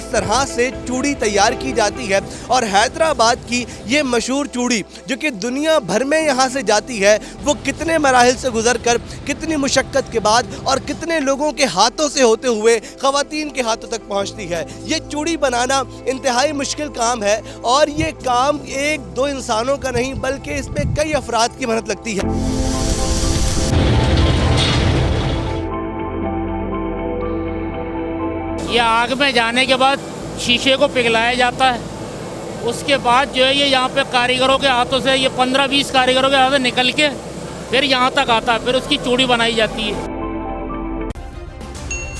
किस तरह से चूड़ी तैयार की जाती है और हैदराबाद की ये मशहूर चूड़ी जो कि दुनिया भर में यहाँ से जाती है वो कितने मराहिल से गुजर कर, कितनी मुशक्क़त के बाद और कितने लोगों के हाथों से होते हुए ख़वातीन के हाथों तक पहुँचती है। ये चूड़ी बनाना इंतहाई मुश्किल काम है और ये काम एक दो इंसानों का नहीं बल्कि इसमें कई अफराद की मेहनत लगती है। ये आग में जाने के बाद शीशे को पिघलाया जाता है। उसके बाद जो है ये यहाँ पे कारीगरों के हाथों से, ये 15-20 कारीगरों के हाथों से निकल के फिर यहाँ तक आता है, फिर उसकी चूड़ी बनाई जाती है।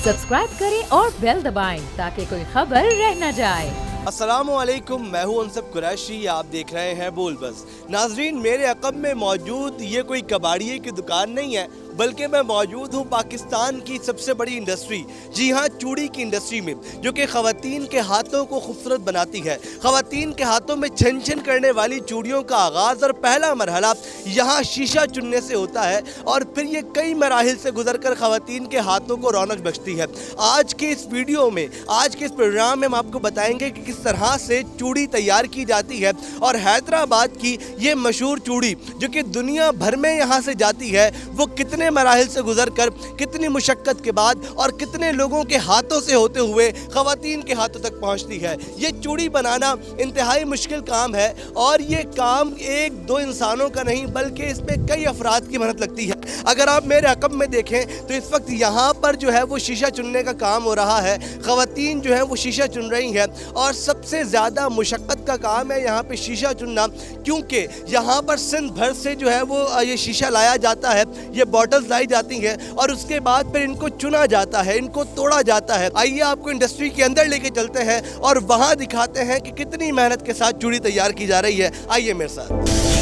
सब्सक्राइब करें और बेल दबाएं ताकि कोई खबर रह न जाए। अस्सलामुअलैकुम, मैं हूं अनसब कुरैशी, आप देख रहे हैं बोल बस। नाजरीन, मेरे अक़ब में मौजूद ये कोई कबाड़िए की दुकान नहीं है बल्कि मैं मौजूद हूँ पाकिस्तान की सबसे बड़ी इंडस्ट्री, जी हाँ, चूड़ी की इंडस्ट्री में, जो कि ख़वातीन के हाथों को खूबसूरत बनाती है। ख़वातीन के हाथों में छन छन करने वाली चूड़ियों का आगाज़ और पहला मरहला यहाँ शीशा चुनने से होता है और फिर ये कई मराहिल से गुजर कर ख़वातीन के हाथों को रौनक बख्शती है। आज के इस वीडियो में, आज के इस प्रोग्राम में हम आपको बताएंगे कि किस तरह से चूड़ी तैयार की जाती है और हैदराबाद की ये मशहूर चूड़ी जो कि दुनिया भर में यहाँ से जाती है वो कितने मराहिल से गुजर कर, कितनी मुशक्क़त के बाद और कितने लोगों के हाथों से होते हुए ख़वातीन के हाथों तक पहुँचती है। ये चूड़ी बनाना इंतहाई मुश्किल काम है और ये काम एक दो इंसानों का नहीं बल्कि इसमें कई अफराद की मेहनत लगती है। अगर आप मेरे अक़ब में देखें तो इस वक्त यहाँ पर जो है वो शीशा चुनने का काम हो रहा है। ख़वातीन जो है वो शीशा चुन रही हैं और सबसे ज़्यादा मुशक्क़त का काम है यहाँ पे शीशा चुनना, क्योंकि यहाँ पर सिंध भर से जो है वो ये शीशा लाया जाता है, ये बॉटल्स लाई जाती हैं और उसके बाद फिर इनको चुना जाता है, इनको तोड़ा जाता है। आइए आपको इंडस्ट्री के अंदर लेके चलते हैं और वहाँ दिखाते हैं कि कितनी मेहनत के साथ चूड़ी तैयार की जा रही है। आइए मेरे साथ।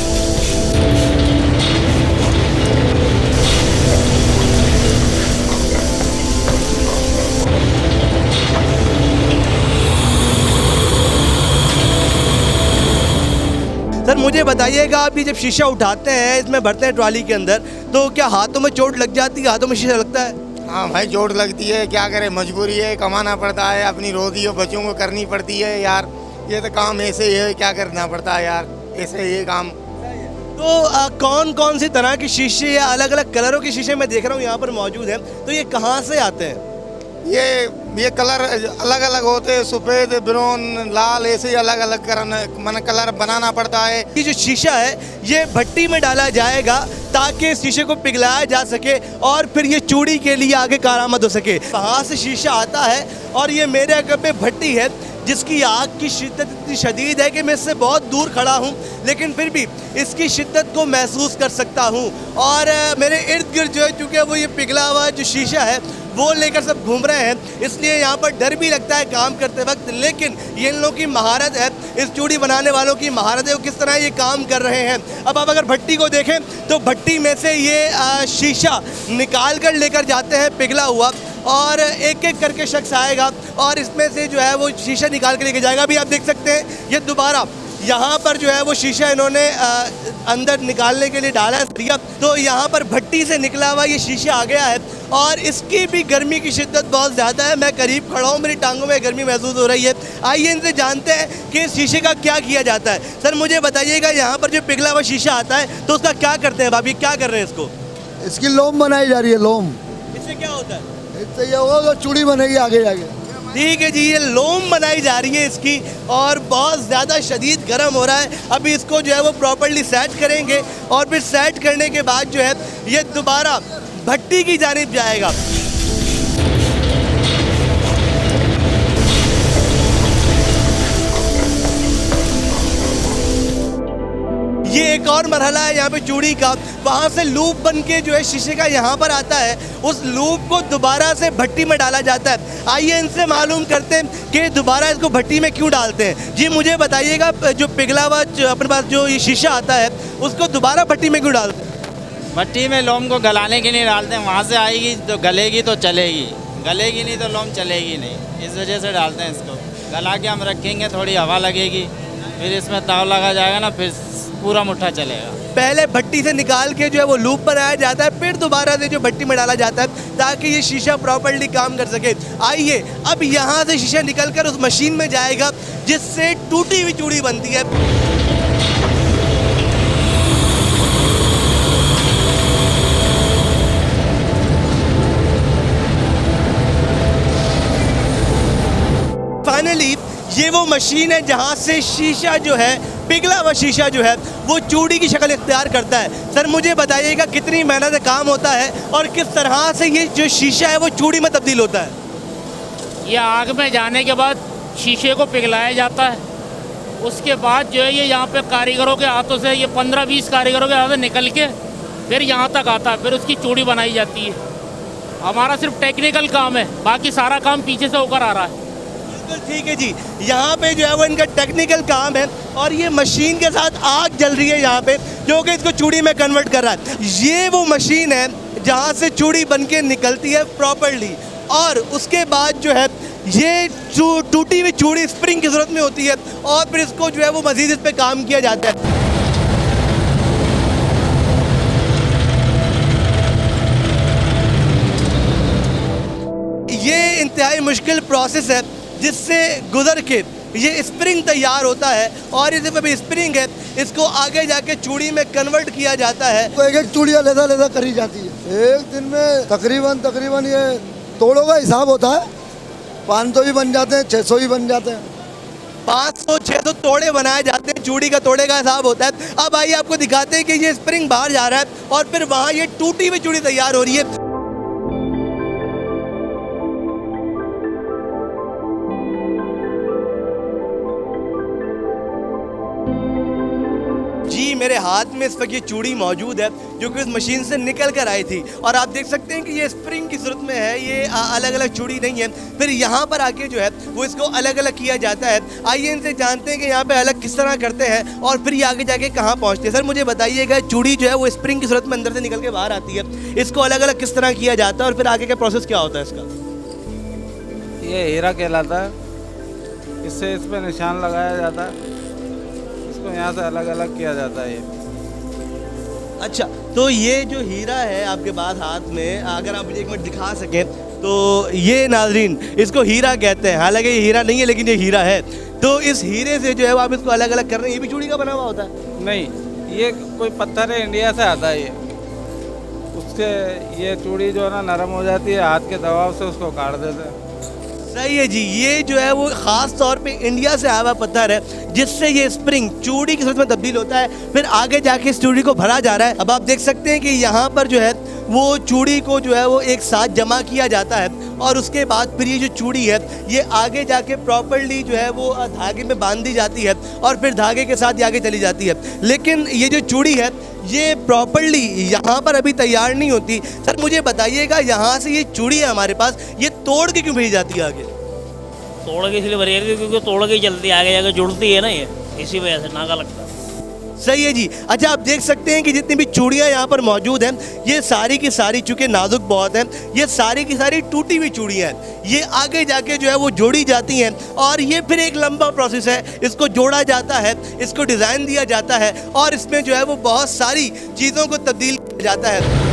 सर मुझे बताइएगा, आप ये जब शीशा उठाते हैं, इसमें भरते हैं ट्रॉली के अंदर, तो क्या हाथों में चोट लग जाती है? हाथों में शीशा लगता है? हाँ भाई, चोट लगती है, क्या करें, मजबूरी है, कमाना पड़ता है, अपनी रोजी और बच्चों को करनी पड़ती है यार। ये तो काम ऐसे ही है, क्या करना पड़ता है यार, ऐसे ये काम। तो कौन कौन सी तरह के शीशे या अलग अलग कलरों के शीशे मैं देख रहा हूँ यहाँ पर मौजूद हैं, तो ये कहाँ से आते हैं? ये कलर अलग अलग होते हैं, सफ़ेद, ब्राउन, लाल, ऐसे ही अलग अलग कलर बनाना पड़ता है। ये जो शीशा है ये भट्टी में डाला जाएगा ताकि इस शीशे को पिघलाया जा सके और फिर ये चूड़ी के लिए आगे कारआमद हो सके। वहाँ से शीशा आता है और ये मेरे अक़ब में भट्टी है जिसकी आग की शिद्दत इतनी शदीद है कि मैं इससे बहुत दूर खड़ा हूँ, लेकिन फिर भी इसकी शिद्दत को महसूस कर सकता हूँ। और मेरे इर्द गिर्द जो है, चूँकि वो ये पिघला हुआ जो शीशा है वो लेकर सब घूम रहे हैं, इसलिए यहाँ पर डर भी लगता है काम करते वक्त, लेकिन ये इन लोगों की महारत है, इस चूड़ी बनाने वालों की महारत है, वो किस तरह ये काम कर रहे हैं। अब आप अगर भट्टी को देखें तो भट्टी में से ये शीशा निकाल कर लेकर जाते हैं पिघला हुआ, और एक एक करके शख्स आएगा और इसमें से जो है वो शीशा निकाल के लेके जाएगा। अभी आप देख सकते हैं ये दोबारा यहाँ पर जो है वो शीशा इन्होंने अंदर निकालने के लिए डाला है, ठीक है। तो यहाँ पर भट्टी से निकला हुआ ये शीशा आ गया है और इसकी भी गर्मी की शिद्दत बहुत ज़्यादा है। मैं करीब खड़ा हूँ, मेरी टांगों में गर्मी महसूस हो रही है। आइए इनसे जानते हैं कि इस शीशे का क्या किया जाता है। सर मुझे बताइएगा, यहाँ पर जो पिघला हुआ शीशा आता है तो उसका क्या करते हैं? भाभी क्या कर रहे हैं इसको? इसकी लोम बनाई जा रही है। लोम इससे क्या होता है? इससे ये होगा तो चूड़ी बनेगी आगे जाके। ठीक है जी, ये लोम बनाई जा रही है इसकी और बहुत ज़्यादा शदीद गर्म हो रहा है। अभी इसको जो है वो प्रॉपर्ली सेट करेंगे और फिर सेट करने के बाद जो है ये दोबारा भट्टी की जानिब जाएगा। ये एक और मरहला है यहाँ पे चूड़ी का, वहाँ से लूप बन के जो है शीशे का यहाँ पर आता है, उस लूप को दोबारा से भट्टी में डाला जाता है। आइए इनसे मालूम करते हैं कि दोबारा इसको भट्टी में क्यों डालते हैं। जी मुझे बताइएगा, जो पिघला हुआ अपने पास जो ये शीशा आता है उसको दोबारा भट्टी में क्यों डालते हैं? भट्टी में लोम को गलाने के लिए डालते हैं, वहाँ से आएगी तो गलेगी तो चलेगी, गलेगी नहीं तो लोम चलेगी नहीं, इस वजह से डालते हैं इसको। गला के हम रखेंगे, थोड़ी हवा लगेगी, फिर इसमें ताव लगा जाएगा ना, फिर पूरा मुट्ठा चलेगा। पहले भट्टी से निकाल के जो है वो लूप बनाया जाता है, फिर दोबारा से जो भट्टी में डाला जाता है ताकि ये शीशा प्रॉपर्ली काम कर सके। आइए अब यहाँ से शीशा निकलकर उस मशीन में जाएगा जिससे टूटी हुई चूड़ी बनती है। फाइनली ये वो मशीन है जहाँ से शीशा जो है, पिघला हुआ शीशा जो है वो चूड़ी की शक्ल इख्तियार करता है। सर मुझे बताइएगा कितनी मेहनत से काम होता है और किस तरह से ये जो शीशा है वो चूड़ी में तब्दील होता है? ये आग में जाने के बाद शीशे को पिघलाया जाता है, उसके बाद जो है ये यहाँ पे कारीगरों के हाथों से, ये 15-20 कारीगरों के हाथों से निकल के फिर यहाँ तक आता है, फिर उसकी चूड़ी बनाई जाती है। हमारा सिर्फ टेक्निकल काम है, बाकी सारा काम पीछे से होकर आ रहा है। बिल्कुल ठीक है जी, यहाँ पे जो है वो इनका टेक्निकल काम है और ये मशीन के साथ आग जल रही है यहाँ पे जो कि इसको चूड़ी में कन्वर्ट कर रहा है। ये वो मशीन है जहाँ से चूड़ी बन के निकलती है प्रॉपर्ली और उसके बाद जो है ये टूटी हुई चूड़ी स्प्रिंग की सूरत में होती है और फिर इसको जो है वो मज़ीद इस पर काम किया जाता है। ये इंतहाई मुश्किल प्रोसेस है जिससे गुजर के ये स्प्रिंग तैयार होता है और ये सिर्फ अभी स्प्रिंग है, इसको आगे जाके चूड़ी में कन्वर्ट किया जाता है। तो एक एक चूड़ियाँ लेदा लेदा करी जाती है। एक दिन में तकरीबन ये तोड़ों का हिसाब होता है, 500 भी बन जाते हैं, 600 भी बन जाते हैं। 500-600 तोड़े बनाए जाते हैं, चूड़ी का तोड़े का हिसाब होता है। अब आइए आपको दिखाते हैं कि ये स्प्रिंग बाहर जा रहा है और फिर वहाँ ये टूटी हुई चूड़ी तैयार हो रही है। जी मेरे हाथ में इस वक्त ये चूड़ी मौजूद है जो कि उस मशीन से निकल कर आई थी और आप देख सकते हैं कि ये स्प्रिंग की सूरत में है, ये अलग अलग चूड़ी नहीं है। फिर यहाँ पर आके जो है वो इसको अलग अलग किया जाता है। आइए इनसे जानते हैं कि यहाँ पे अलग किस तरह करते हैं और फिर ये आगे जाके कहाँ पहुँचते हैं। सर मुझे बताइएगा, चूड़ी जो है वो स्प्रिंग की सूरत में अंदर से निकल के बाहर आती है, इसको अलग अलग किस तरह किया जाता है और फिर आगे का प्रोसेस क्या होता है इसका? ये हीरा कहलाता है, इससे इस पर निशान लगाया जाता है, इसको यहाँ से अलग अलग किया जाता है। ये अच्छा, तो ये जो हीरा है आपके पास हाथ में, अगर आप मुझे एक मिनट दिखा सकें तो ये नाजरीन इसको हीरा कहते हैं। हालांकि ये हीरा नहीं है लेकिन ये हीरा है। तो इस हीरे से जो है वो आप इसको अलग अलग कर रहे हैं, ये भी चूड़ी का बना हुआ होता है? नहीं, ये कोई पत्थर है, इंडिया से आता है ये। उससे ये चूड़ी जो है ना नरम हो जाती है, हाथ के दबाव से उसको काट देते हैं। सही है जी, ये जो है वो ख़ास तौर पे इंडिया से आया हुआ पत्थर है जिससे ये स्प्रिंग चूड़ी की सूरत में तब्दील होता है, फिर आगे जाके इस चूड़ी को भरा जा रहा है। अब आप देख सकते हैं कि यहाँ पर जो है वो चूड़ी को जो है वो एक साथ जमा किया जाता है और उसके बाद फिर ये जो चूड़ी है ये आगे जाके प्रॉपर्ली जो है वो धागे में बांध दी जाती है और फिर धागे के साथ ये आगे चली जाती है। लेकिन ये जो चूड़ी है ये प्रॉपर्ली यहाँ पर अभी तैयार नहीं होती। सर मुझे बताइएगा, यहाँ से ये चूड़ी है हमारे पास, ये तोड़ के क्यों भेजी जाती है आगे? तोड़ के इसलिए भरी जाती है क्योंकि तोड़ के ही चलती है, आगे जाके जुड़ती है ना, ये इसी वजह से नागा लगता है। सही है जी। अच्छा, आप देख सकते हैं कि जितनी भी चूड़ियाँ यहाँ पर मौजूद हैं ये सारी की सारी, चूँकि नाजुक बहुत हैं, ये सारी की सारी टूटी हुई चूड़ियाँ हैं। ये आगे जाके जो है वो जोड़ी जाती हैं और ये फिर एक लंबा प्रोसेस है, इसको जोड़ा जाता है, इसको डिज़ाइन दिया जाता है और इसमें जो है वो बहुत सारी चीज़ों को तब्दील किया जाता है।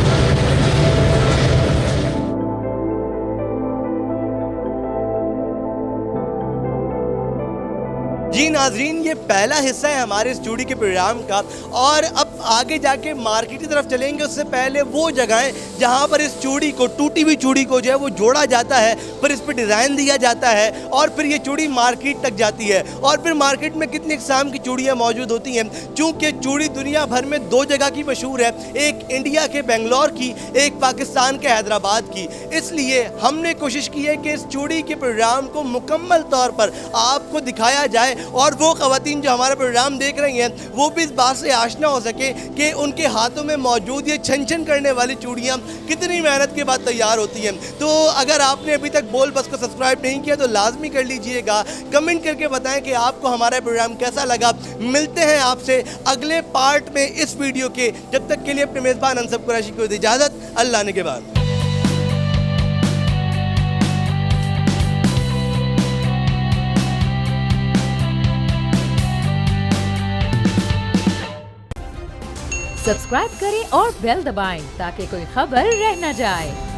जी नाजरीन, ये पहला हिस्सा है हमारे इस चूड़ी के प्रोग्राम का और अब आगे जाके मार्केट की तरफ चलेंगे। उससे पहले वो जगहें जहाँ पर इस चूड़ी को, टूटी हुई चूड़ी को जो है वो जोड़ा जाता है, फिर इस पर डिज़ाइन दिया जाता है और फिर ये चूड़ी मार्केट तक जाती है। और फिर मार्केट में कितनी किस्म की चूड़ियाँ मौजूद होती हैं, चूँकि चूड़ी दुनिया भर में 2 जगह की मशहूर है, एक इंडिया के बेंगलोर की, एक पाकिस्तान के हैदराबाद की। इसलिए हमने कोशिश की है कि इस चूड़ी के प्रोग्राम को मुकम्मल तौर पर आपको दिखाया जाए और वो ख़वातीन जो हमारा प्रोग्राम देख रही हैं वो भी इस बात से आशना हो सके कि उनके हाथों में मौजूद ये छन छन करने वाली चूड़ियाँ कितनी मेहनत के बाद तैयार होती हैं। तो अगर आपने अभी तक बोल बस को सब्सक्राइब नहीं किया तो लाजमी कर लीजिएगा। कमेंट करके बताएं कि आपको हमारा प्रोग्राम कैसा लगा। मिलते हैं आपसे अगले पार्ट में इस वीडियो के। जब तक के लिए अपने मेज़बान अनसब कुरैशी को इजाज़त। अल्लाह ने के बाद। सब्सक्राइब करें और बेल दबाएं ताकि कोई खबर रह न जाए।